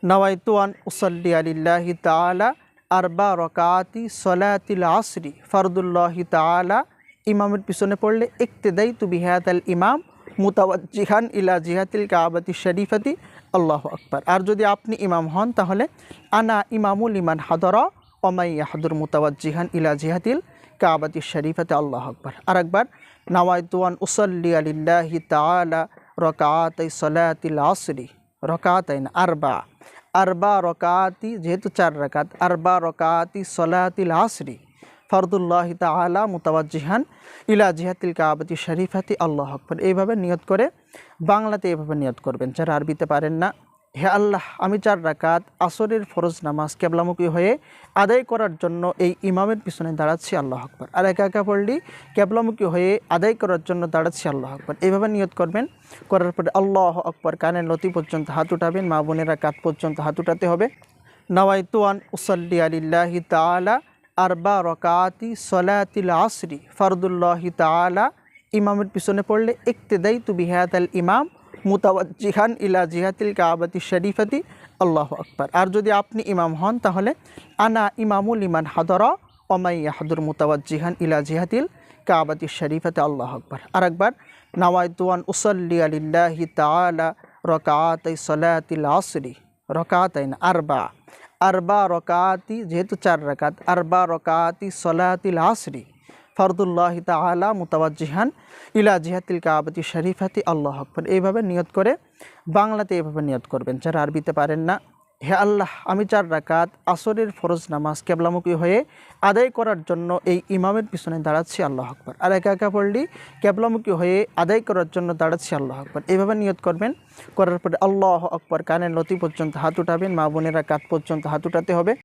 নাওয়াইতু আন উসাল্লি আলিল্লাহি তাআলা আরবা রাকাতি সলাতিল আসরি ফারদুল্লাহি তাআলা। ইমামের পিছনে পড়লে ইক্তেদাইতু বিহাদাল ইমাম মুতাওয়াজ্জিহান ইলা জিহাতিল কাবাতি শরীফাতি আল্লাহু আকবার। আর যদি আপনি ইমাম হন তাহলে আনা ইমামুল ইমান হাদরা ওমাই ইয়াহদুর মুতাওয়াজ্জিহান ইলা জিহাতিল কাবাতি শরীফাতি আল্লাহু আকবার। আরেকবার নাওয়াইতু আন উসাল্লি আলিল্লাহি তাআলা রাকাতাই সলাতিল আসরি রকাতাইন আরবা রকাতি, যেহেতু 4 রাকাত, আরবা রকাতি সলাতিল আসরি ফরদুল্লাহি তাআলা মুতাওয়াজ্জিহান ইলা জিহাতিল কাবাতি শরীফাতি আল্লাহু আকবার। এইভাবে নিয়ত করে বাংলাতে এইভাবে নিয়ত করবেন যারা আরবিতে পারেন না। হে আল্লাহ, আমি 4 রাকাত আসরের ফরজ নামাজ কেবলামুখী হয়ে আদায় করার জন্য এই ইমামের পিছনে দাঁড়াচ্ছি, আল্লাহু আকবার। আর একা একা পড়লি কেবলামুখী হয়ে আদায় করার জন্য দাঁড়াচ্ছি, আল্লাহু আকবার। এইভাবে নিয়ত করবেন। করার পরে আল্লাহু আকবার কানের লতি পর্যন্ত হাত উঠাবেন, মা বোনেরা কাত পর্যন্ত হাত উঠাতে হবে। নাওয়াইতু আন উসাল্লি আলিল্লাহি তাআলা আরবা রাকাতি সলাতিল আসরি ফরদুল্লাহি তাআলা। ইমামের পিছনে পড়লে ইক্তেদাইতু বিহাদাল ইমাম মুতাওয়াজ্জিহান ইলা জিহাতিল কাবাতি শরীফাতি আল্লাহু আকবার। আর যদি আপনি ইমাম হন তাহলে আনা ইমামুল ইমান হাদরা ওমাই ইয়াহদুর মুতাওয়াজ্জিহান ইলা জিহাতিল কাবাতি শরীফাতি আল্লাহু আকবার। আরেকবার নাওয়াইতু আন উসাল্লি আলিল্লাহি তাআলা রাকাতাই সলাতিল আসরি রকাতাইন আরবা রকাতি, যেহেতু 4 রাকাত, আরবা রকাতি সলাতিল আসরি ফরদুল্লাহি তাআলা মুতাওয়াজ্জিহান ইলা জিহাতিল কাবাতি শরীফাতি আল্লাহু আকবার। এইভাবে নিয়ত করে বাংলাতে এইভাবে নিয়ত করবেন যারা আরবিতে পারেন না। হে আল্লাহ, আমি 4 রাকাত আসরের ফরজ নামাজ কেবলামুখী হয়ে আদায় করার জন্য এই ইমামের পিছনে দাঁড়াচ্ছি, আল্লাহু আকবার। আর একা একা পড়লি কেবলামুখী হয়ে আদায় করার জন্য দাঁড়াচ্ছি, আল্লাহু আকবার। এইভাবে নিয়ত করবেন। করার পরে আল্লাহু আকবার কানের লতি পর্যন্ত হাত উঠাবেন, মা বোনেরা কাত পর্যন্ত হাত উঠাতে হবে।